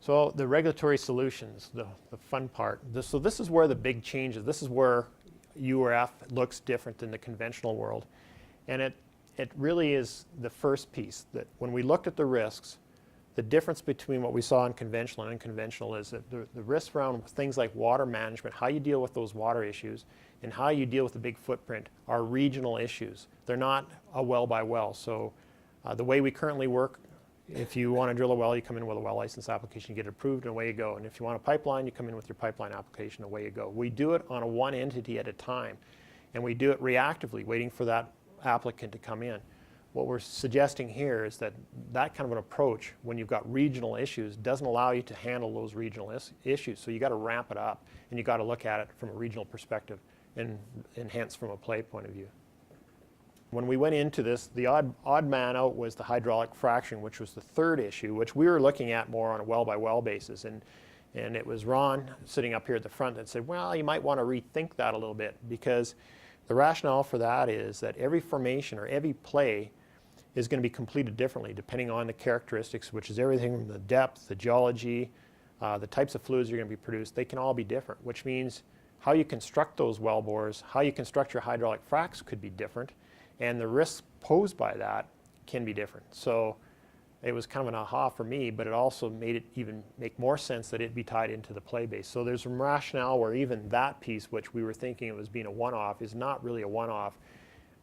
So the regulatory solutions, the fun part. So this is where the big change is. This is where URF looks different than the conventional world. And it really is the first piece that when we looked at the risks, the difference between what we saw in conventional and unconventional is that the risks around things like water management, how you deal with those water issues, and how you deal with the big footprint are regional issues. They're not a well by well. So the way we currently work, if you want to drill a well, you come in with a well license application, you get it approved, and away you go. And if you want a pipeline, you come in with your pipeline application, away you go. We do it on a one entity at a time, and we do it reactively, waiting for that applicant to come in. What we're suggesting here is that that kind of an approach, when you've got regional issues, doesn't allow you to handle those regional issues. So you got to ramp it up, and you got to look at it from a regional perspective, and hence from a play point of view. When we went into this, the odd man out was the hydraulic fracturing, which was the third issue, which we were looking at more on a well-by-well basis. And it was Ron sitting up here at the front that said, well, you might want to rethink that a little bit, because the rationale for that is that every formation or every play is going to be completed differently depending on the characteristics, which is everything from the depth, the geology, the types of fluids you're going to be produced. They can all be different, which means how you construct those well bores, how you construct your hydraulic fracs could be different, and the risks posed by that can be different. So it was kind of an aha for me, but it also made it even make more sense that it be tied into the play base. So there's some rationale where even that piece, which we were thinking it was being a one-off, is not really a one-off.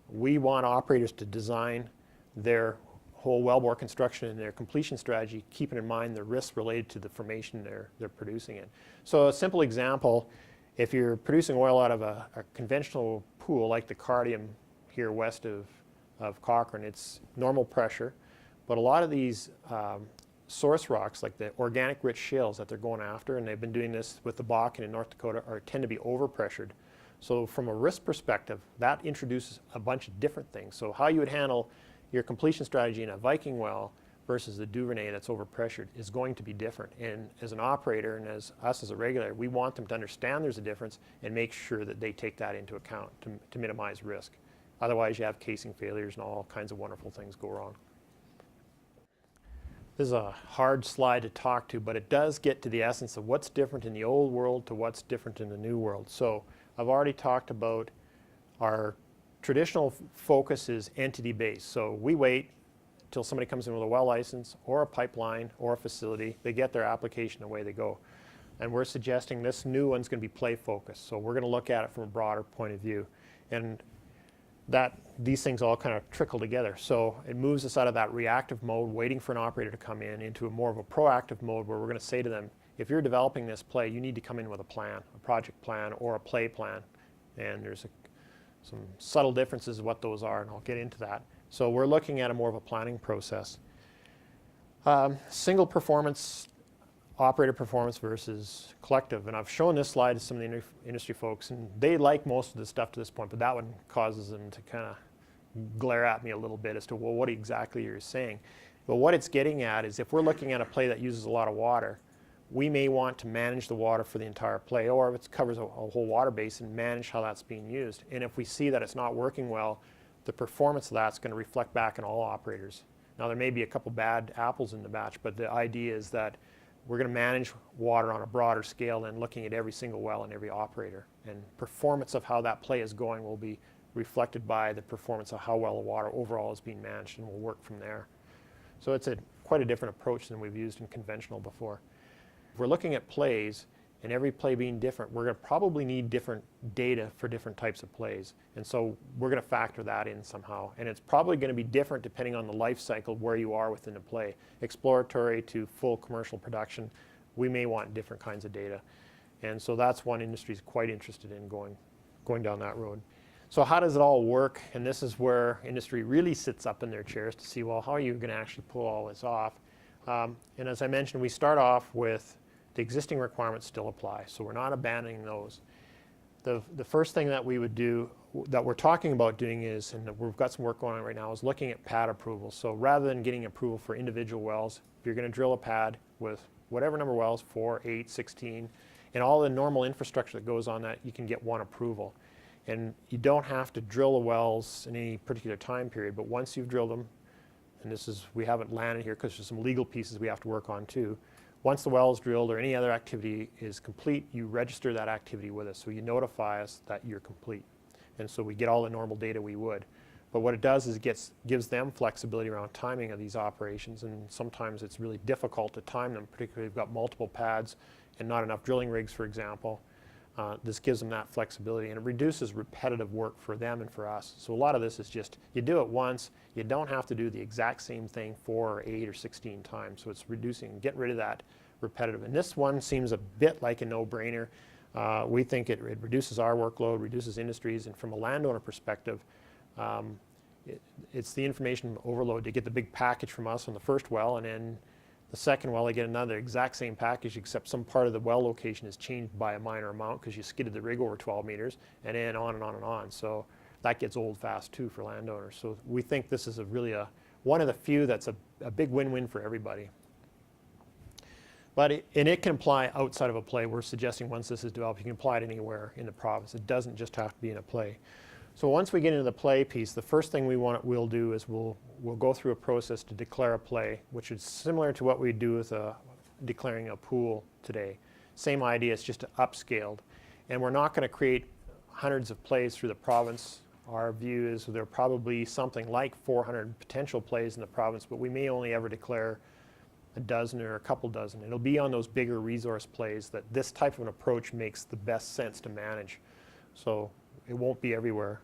We want operators to design their whole wellbore construction and their completion strategy, keeping in mind the risks related to the formation they're producing in. So a simple example, if you're producing oil out of a conventional pool like the Cardium here west of Cochrane, it's normal pressure, but a lot of these source rocks, like the organic rich shales that they're going after, and they've been doing this with the Bakken in North Dakota, tend to be overpressured. So from a risk perspective, that introduces a bunch of different things. So how you would handle your completion strategy in a Viking well versus the Duvernay that's overpressured is going to be different. And as an operator and as us as a regulator, we want them to understand there's a difference and make sure that they take that into account to minimize risk. Otherwise, you have casing failures and all kinds of wonderful things go wrong. This is a hard slide to talk to, but it does get to the essence of what's different in the old world to what's different in the new world. So I've already talked about our traditional focus is entity-based. So we wait until somebody comes in with a well license or a pipeline or a facility. They get their application, away they go. And we're suggesting this new one's going to be play-focused. So we're going to look at it from a broader point of view. And these things all kind of trickle together. So it moves us out of that reactive mode, waiting for an operator to come in, into a more of a proactive mode where we're going to say to them, if you're developing this play, you need to come in with a plan, a project plan or a play plan. And there's some subtle differences of what those are, and I'll get into that. So we're looking at a more of a planning process. Single performance, operator performance versus collective. And I've shown this slide to some of the industry folks, and they like most of the stuff to this point, but that one causes them to kind of glare at me a little bit as to, well, what exactly you're saying. But what it's getting at is if we're looking at a play that uses a lot of water, we may want to manage the water for the entire play, or if it covers a whole water basin, manage how that's being used. And if we see that it's not working well, the performance of that's going to reflect back on all operators. Now there may be a couple bad apples in the batch, but the idea is that we're going to manage water on a broader scale than looking at every single well and every operator. And performance of how that play is going will be reflected by the performance of how well the water overall is being managed, and we'll work from there. So it's quite a different approach than we've used in conventional before. If we're looking at plays, and every play being different, we're going to probably need different data for different types of plays. And so we're going to factor that in somehow. And it's probably going to be different depending on the life cycle where you are within the play. Exploratory to full commercial production, we may want different kinds of data. And so that's one industry is quite interested in going down that road. So how does it all work? And this is where industry really sits up in their chairs to see, well, how are you going to actually pull all this off? And as I mentioned, we start off with the existing requirements still apply, so we're not abandoning those. The first thing that we would do, that we're talking about doing is, and we've got some work going on right now, is looking at pad approval. So rather than getting approval for individual wells, if you're going to drill a pad with whatever number of wells, 4, 8, 16, and all the normal infrastructure that goes on that, you can get one approval. And you don't have to drill the wells in any particular time period, but once you've drilled them, and this is, we haven't landed here because there's some legal pieces we have to work on too. once the well is drilled or any other activity is complete, you register that activity with us. So you notify us that you're complete. And so we get all the normal data we would. But what it does is it gives them flexibility around timing of these operations, and sometimes it's really difficult to time them, particularly if you've got multiple pads and not enough drilling rigs, for example. This gives them that flexibility, and it reduces repetitive work for them and for us. So a lot of this is just, you do it once, you don't have to do the exact same thing 4 or 8 or 16 times. So it's reducing, getting rid of that repetitive. And this one seems a bit like a no-brainer. We think it reduces our workload, reduces industries, and from a landowner perspective, it's the information overload. They get the big package from us on the first well, and then the second well, they get another exact same package, except some part of the well location is changed by a minor amount because you skidded the rig over 12 meters, and then on and on and on. So that gets old fast too for landowners. So we think this is one of the few that's a big win-win for everybody. And it can apply outside of a play. We're suggesting once this is developed, you can apply it anywhere in the province. It doesn't just have to be in a play. So once we get into the play piece, the first thing we'll do is we'll go through a process to declare a play, which is similar to what we do with declaring a pool today. Same idea, it's just upscaled. And we're not going to create hundreds of plays through the province. Our view is there are probably something like 400 potential plays in the province, but we may only ever declare a dozen or a couple dozen. It'll be on those bigger resource plays that this type of an approach makes the best sense to manage. So it won't be everywhere.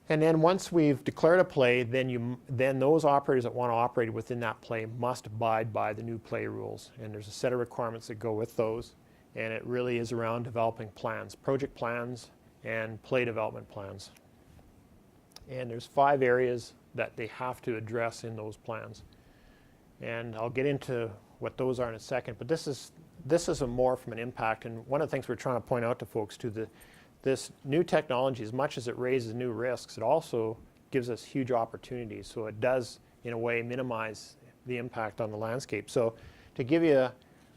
And then once we've declared a play, then those operators that want to operate within that play must abide by the new play rules. And there's a set of requirements that go with those. And it really is around developing plans, project plans and play development plans. And there's 5 areas that they have to address in those plans. And I'll get into what those are in a second. But this is a more from an impact. And one of the things we're trying to point out to folks too, this new technology, as much as it raises new risks, it also gives us huge opportunities. So it does, in a way, minimize the impact on the landscape. So to give you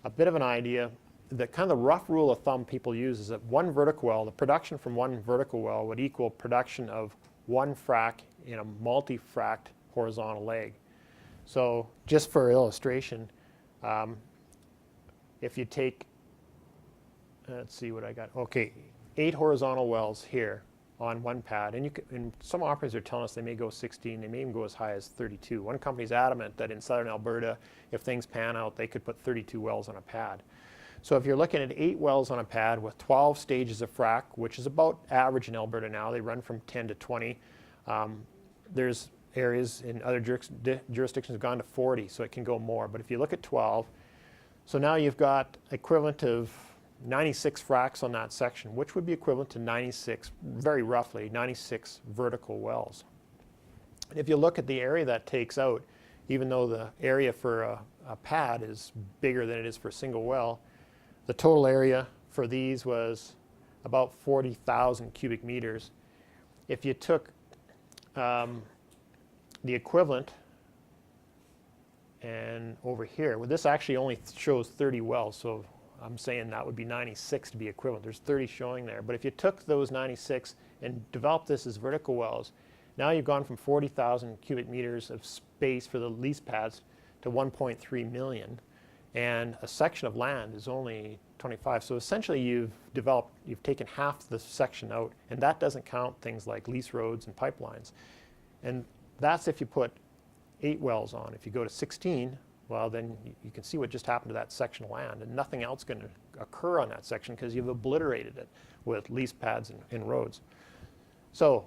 a bit of an idea, the kind of the rough rule of thumb people use is that one vertical well, the production from one vertical well would equal production of one frac in a multi-fracked horizontal leg. So just for illustration, if you take, let's see what I got. Okay. 8 horizontal wells here on one pad, and some operators are telling us they may go 16, they may even go as high as 32. One company's adamant that in southern Alberta, if things pan out, they could put 32 wells on a pad. So if you're looking at 8 wells on a pad with 12 stages of frac, which is about average in Alberta now, they run from 10 to 20. There's areas in other jurisdictions have gone to 40, so it can go more. But if you look at 12, so now you've got equivalent of 96 fracs on that section, which would be equivalent to 96, very roughly, 96 vertical wells. And if you look at the area that takes out, even though the area for a pad is bigger than it is for a single well, the total area for these was about 40,000 cubic meters. If you took the equivalent and over here, well, this actually only shows 30 wells, so I'm saying that would be 96 to be equivalent. There's 30 showing there. But if you took those 96 and developed this as vertical wells, now you've gone from 40,000 cubic meters of space for the lease pads to 1.3 million. And a section of land is only 25. So essentially you've taken half the section out, and that doesn't count things like lease roads and pipelines. And that's if you put 8 wells on. If you go to 16, well, then you can see what just happened to that section of land, and nothing else going to occur on that section because you've obliterated it with lease pads and roads. So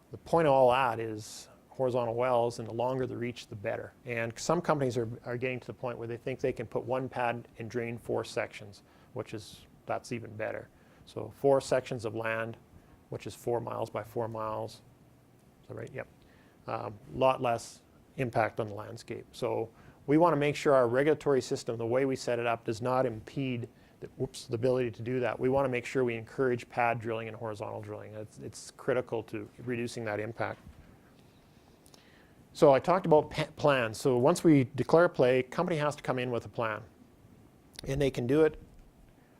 the point of all that is horizontal wells, and the longer the reach, the better. And some companies are getting to the point where they think they can put one pad and drain 4 sections, that's even better. So 4 sections of land, which is 4 miles by 4 miles. Is that right? Yep. Lot less impact on the landscape. So we want to make sure our regulatory system, the way we set it up, does not impede the ability to do that. We want to make sure we encourage pad drilling and horizontal drilling. It's critical to reducing that impact. So I talked about plans. So once we declare a play, company has to come in with a plan. And they can do it.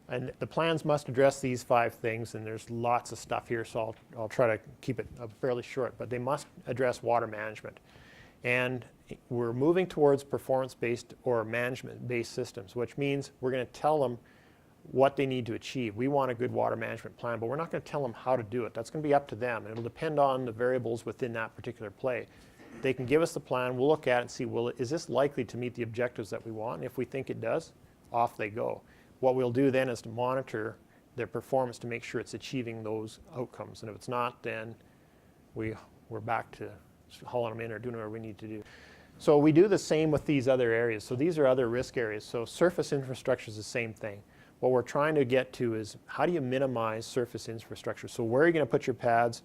And the plans must address these 5 things, and there's lots of stuff here, so I'll try to keep it fairly short. But they must address water management. And we're moving towards performance-based or management-based systems, which means we're going to tell them what they need to achieve. We want a good water management plan, but we're not going to tell them how to do it. That's going to be up to them. It'll depend on the variables within that particular play. They can give us the plan, we'll look at it and see, well, is this likely to meet the objectives that we want? And if we think it does, off they go. What we'll do then is to monitor their performance to make sure it's achieving those outcomes. And if it's not, then we're back to hauling them in or doing whatever we need to do. So we do the same with these other areas. So these are other risk areas. So surface infrastructure is the same thing. What we're trying to get to is how do you minimize surface infrastructure? So where are you going to put your pads?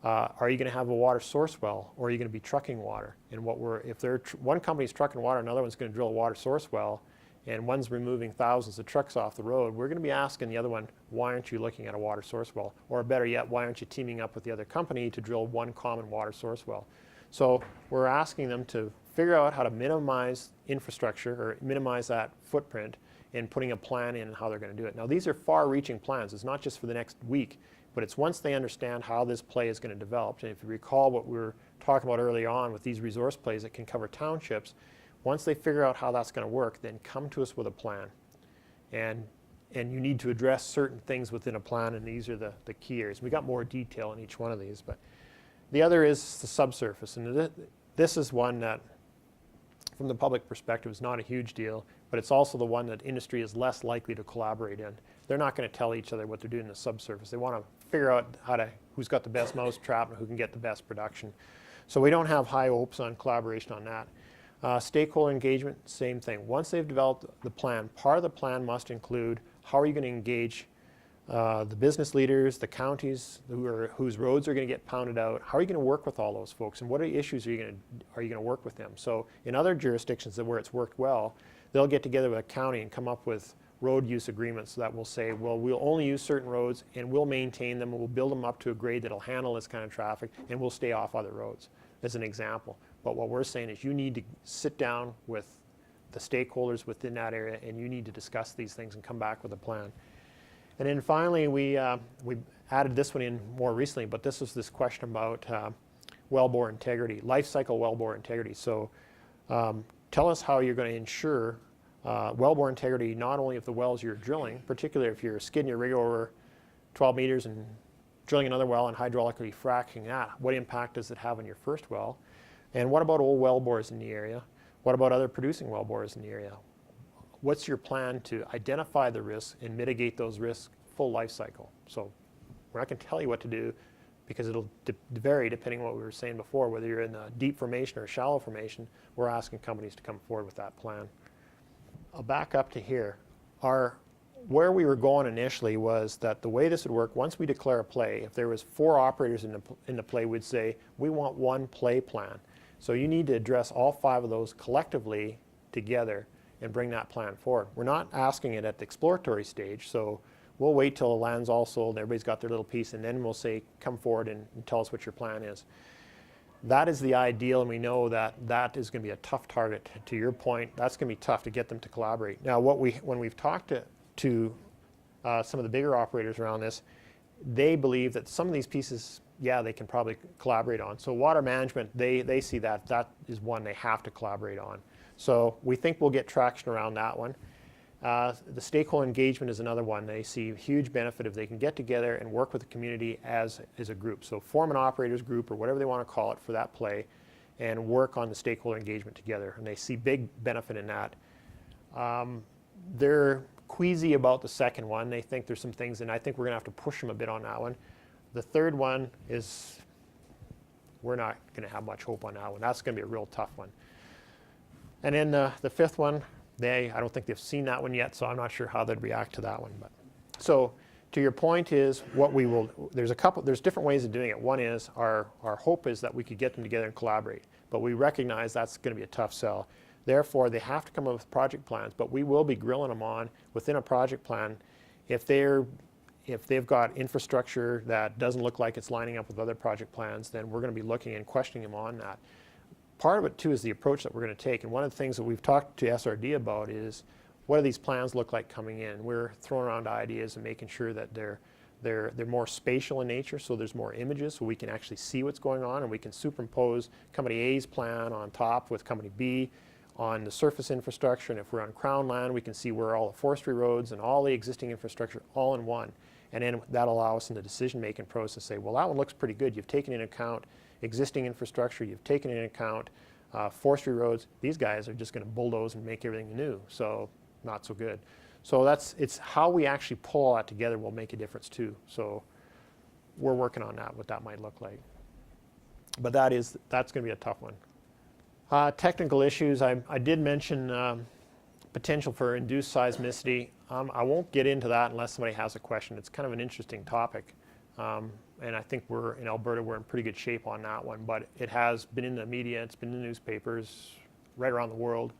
Are you going to have a water source well, or are you going to be trucking water? And if one company's trucking water, another one's going to drill a water source well, and one's removing thousands of trucks off the road, we're going to be asking the other one, why aren't you looking at a water source well? Or better yet, why aren't you teaming up with the other company to drill one common water source well? So we're asking them to figure out how to minimize infrastructure or minimize that footprint and putting a plan in how they're going to do it. Now these are far-reaching plans. It's not just for the next week, but it's once they understand how this play is going to develop. And if you recall what we were talking about early on with these resource plays that can cover townships, once they figure out how that's going to work, then come to us with a plan. And you need to address certain things within a plan, and these are the key areas. We got more detail in each one of these, but the other is the subsurface. And this is one that, from the public perspective, is not a huge deal, but it's also the one that industry is less likely to collaborate in. They're not going to tell each other what they're doing in the subsurface. They want to figure out who's got the best mousetrap and who can get the best production. So we don't have high hopes on collaboration on that. Stakeholder engagement, same thing. Once they've developed the plan, part of the plan must include how are you going to engage the business leaders, the counties whose roads are going to get pounded out. How are you going to work with all those folks, and what issues are you going to work with them? So in other jurisdictions where it's worked well, they'll get together with a county and come up with road use agreements that will say, well, we'll only use certain roads and we'll maintain them and we'll build them up to a grade that'll handle this kind of traffic, and we'll stay off other roads, as an example. But what we're saying is you need to sit down with the stakeholders within that area, and you need to discuss these things and come back with a plan. And then finally, we added this one in more recently, but this was this question about wellbore integrity, life cycle wellbore integrity. So tell us how you're going to ensure wellbore integrity, not only of the wells you're drilling, particularly if you're skidding your rig over 12 meters and drilling another well and hydraulically fracking that, what impact does it have on your first well? And what about old well bores in the area? What about other producing well bores in the area? What's your plan to identify the risks and mitigate those risks full life cycle? So we're not going to tell you what to do because it'll vary depending on what we were saying before, whether you're in a deep formation or a shallow formation. We're asking companies to come forward with that plan. I'll back up to here. Where we were going initially was that the way this would work, once we declare a play, if there was 4 operators in the play, we'd say, we want one play plan. So you need to address all 5 of those collectively together and bring that plan forward. We're not asking it at the exploratory stage, so we'll wait till the land's all sold and everybody's got their little piece, and then we'll say, come forward and tell us what your plan is. That is the ideal, and we know that that is going to be a tough target. To your point, that's going to be tough to get them to collaborate. Now, when we've talked to some of the bigger operators around this, they believe that some of these pieces, yeah, they can probably collaborate on. So water management, they see that is one they have to collaborate on. So we think we'll get traction around that one. The stakeholder engagement is another one. They see huge benefit if they can get together and work with the community as a group. So form an operators group or whatever they want to call it for that play and work on the stakeholder engagement together. And they see big benefit in that. They're queasy about the second one. They think there's some things, and I think we're going to have to push them a bit on that one. The third one is, we're not going to have much hope on that one. That's going to be a real tough one. And then the fifth one, I don't think they've seen that one yet, so I'm not sure how they'd react to that one. But so to your point is what we will, there's different ways of doing it. One is our hope is that we could get them together and collaborate, but we recognize that's going to be a tough sell. Therefore, they have to come up with project plans, but we will be grilling them on within a project plan. If they've got infrastructure that doesn't look like it's lining up with other project plans, then we're going to be looking and questioning them on that. Part of it too is the approach that we're going to take, and one of the things that we've talked to SRD about is what do these plans look like coming in. We're throwing around ideas and making sure that they're They're more spatial in nature, so there's more images, so we can actually see what's going on, and we can superimpose Company A's plan on top with Company B on the surface infrastructure. And if we're on Crown land, we can see where all the forestry roads and all the existing infrastructure all in one. And then that'll allow us in the decision-making process to say, well, that one looks pretty good. You've taken into account existing infrastructure. You've taken into account forestry roads. These guys are just going to bulldoze and make everything new, so not so good. So it's how we actually pull all that together will make a difference too. So we're working on that, what that might look like. But that's going to be a tough one. Technical issues, I did mention potential for induced seismicity. I won't get into that unless somebody has a question. It's kind of an interesting topic. And I think in Alberta, we're in pretty good shape on that one. But it has been in the media, it's been in the newspapers right around the world.